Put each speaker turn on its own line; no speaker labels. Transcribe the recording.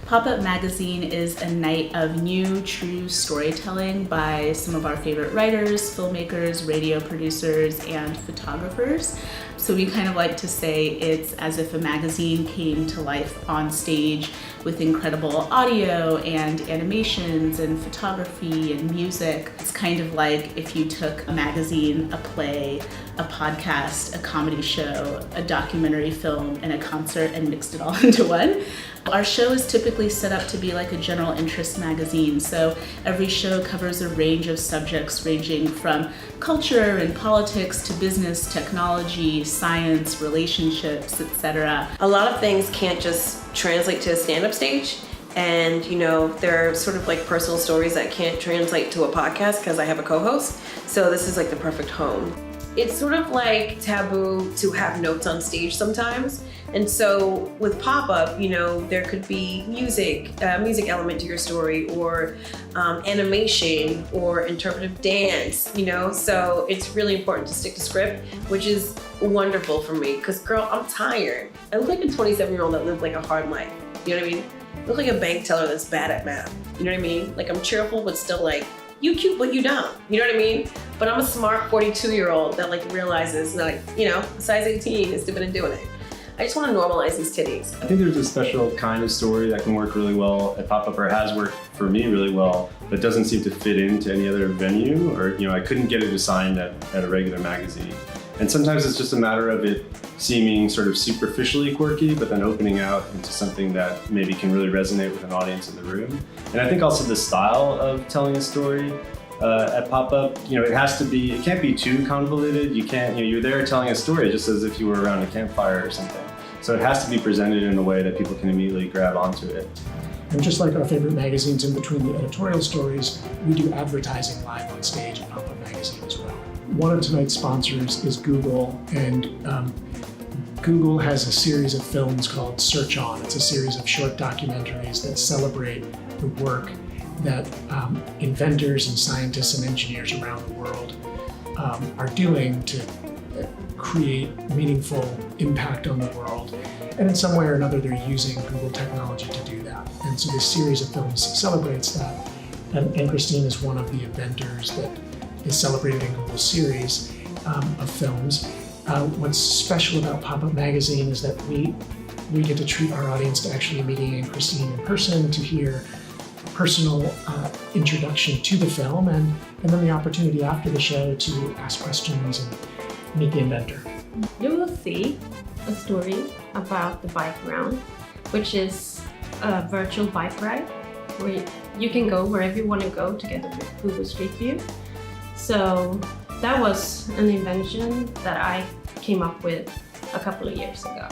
Pop-Up Magazine is a night of new, true storytelling by some of our favorite writers, filmmakers, radio producers, and photographers. So we kind of like to say it's as if a magazine came to life on stage with incredible audio and animations and photography and music. It's kind of like if you took a magazine, a play, a podcast, a comedy show, a documentary film, and a concert and mixed it all into one. Our show is typically set up to be like a general interest magazine, so every show covers a range of subjects ranging from culture and politics to business, technology, science, relationships, etc.
A lot of things can't just translate to a stand-up stage, and there are sort of like personal stories that can't translate to a podcast because I have a co-host, so this is like the perfect home. It's sort of like taboo to have notes on stage sometimes. And so with pop-up, there could be music element to your story, or animation, or interpretive dance, So it's really important to stick to script, which is wonderful for me because, girl, I'm tired. I look like a 27-year-old that lived like a hard life. You know what I mean? I look like a bank teller that's bad at math. You know what I mean? Like, I'm cheerful, but still like, you cute, but you don't. You know what I mean? But I'm a smart 42-year-old that like realizes like, size 18 is stupid in doing it. I just want to normalize these titties.
I think there's a special kind of story that can work really well at Pop-Up, or has worked for me really well, but doesn't seem to fit into any other venue, or I couldn't get it assigned at a regular magazine. And sometimes it's just a matter of it seeming sort of superficially quirky, but then opening out into something that maybe can really resonate with an audience in the room. And I think also the style of telling a story at Pop-Up, it can't be too convoluted. You can't, you're there telling a story just as if you were around a campfire or something. So it has to be presented in a way that people can immediately grab onto it.
And just like our favorite magazines, in between the editorial stories, we do advertising live on stage at Pop-Up Magazine as well. One of tonight's sponsors is Google, and Google has a series of films called Search On. It's a series of short documentaries that celebrate the work that inventors and scientists and engineers around the world are doing to create meaningful impact on the world. And in some way or another, they're using Google technology to do that. And so this series of films celebrates that. And Christine is one of the inventors that is celebrated in Google's series of films. What's special about Pop-Up Magazine is that we get to treat our audience to actually meeting Christine in person, to hear a personal introduction to the film, and then the opportunity after the show to ask questions and meet the inventor.
You will see a story about the bike round, which is a virtual bike ride where you can go wherever you want to go to get the Google Street View. So that was an invention that I came up with a couple of years ago.